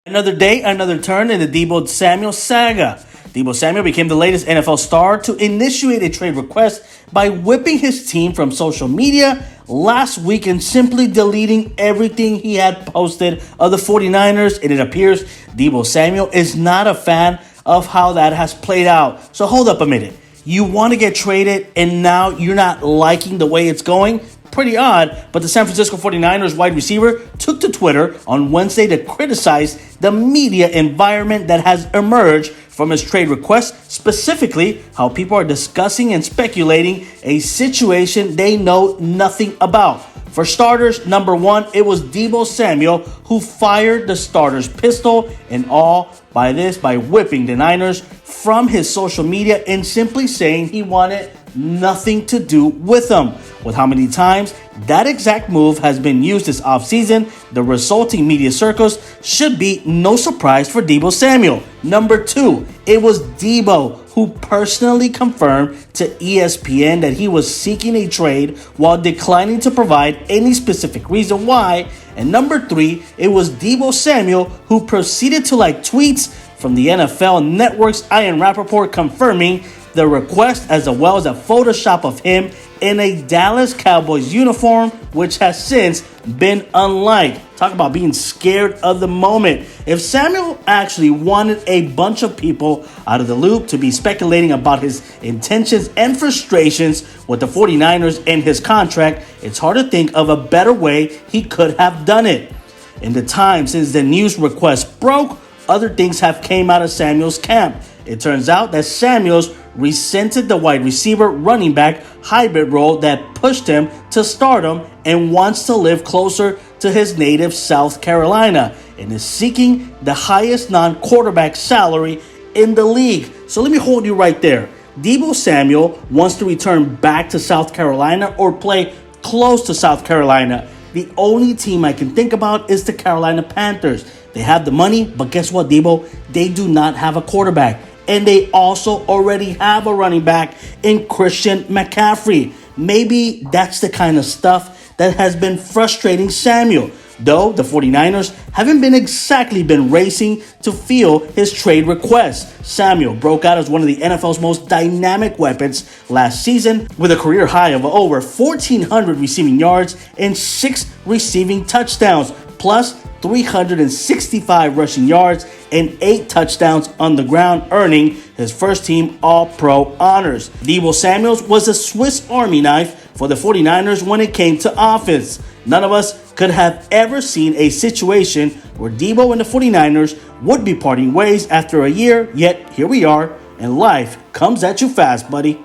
Another day, another turn in the Deebo Samuels saga. Deebo Samuel became the latest NFL star to initiate a trade request by whipping his team from social media last week and simply deleting everything he had posted of the 49ers. And it appears Deebo Samuel is not a fan of how that has played out. So hold up a minute. You want to get traded and now you're not liking the way it's going? Pretty odd, but the San Francisco 49ers wide receiver took to Twitter on Wednesday to criticize the media environment that has emerged from his trade request, specifically how people are discussing and speculating a situation they know nothing about. For starters, number one, it was Deebo Samuel who fired the starter's pistol and all by whipping the Niners from his social media and simply saying he wanted nothing to do with them. With how many times that exact move has been used this offseason, the resulting media circus should be no surprise for Deebo Samuel. Number two, it was Deebo who personally confirmed to ESPN that he was seeking a trade while declining to provide any specific reason why. And number three, it was Deebo Samuel who proceeded to like tweets from the NFL Network's Ian Rappaport confirming the request, as well as a Photoshop of him in a Dallas Cowboys uniform, which has since been unliked. Talk about being scared of the moment. If Samuel actually wanted a bunch of people out of the loop to be speculating about his intentions and frustrations with the 49ers and his contract, it's hard to think of a better way he could have done it. In the time since the news request broke, other things have came out of Samuel's camp. It turns out that Samuels resented the wide receiver running back hybrid role that pushed him to stardom and wants to live closer to his native South Carolina and is seeking the highest non-quarterback salary in the league. So let me hold you right there. Deebo Samuel wants to return back to South Carolina or play close to South Carolina. The only team I can think about is the Carolina Panthers. They have the money, but guess what, Deebo? They do not have a quarterback. And they also already have a running back in Christian McCaffrey. Maybe that's the kind of stuff that has been frustrating Samuel. Though the 49ers haven't been racing to fill his trade request. Samuel broke out as one of the NFL's most dynamic weapons last season with a career high of over 1,400 receiving yards and 6 receiving touchdowns, plus 365 rushing yards and 8 touchdowns on the ground, earning his first team All-Pro honors. Deebo Samuels was a Swiss Army knife for the 49ers when it came to offense. None of us could have ever seen a situation where Deebo and the 49ers would be parting ways after a year, yet here we are, and life comes at you fast, buddy.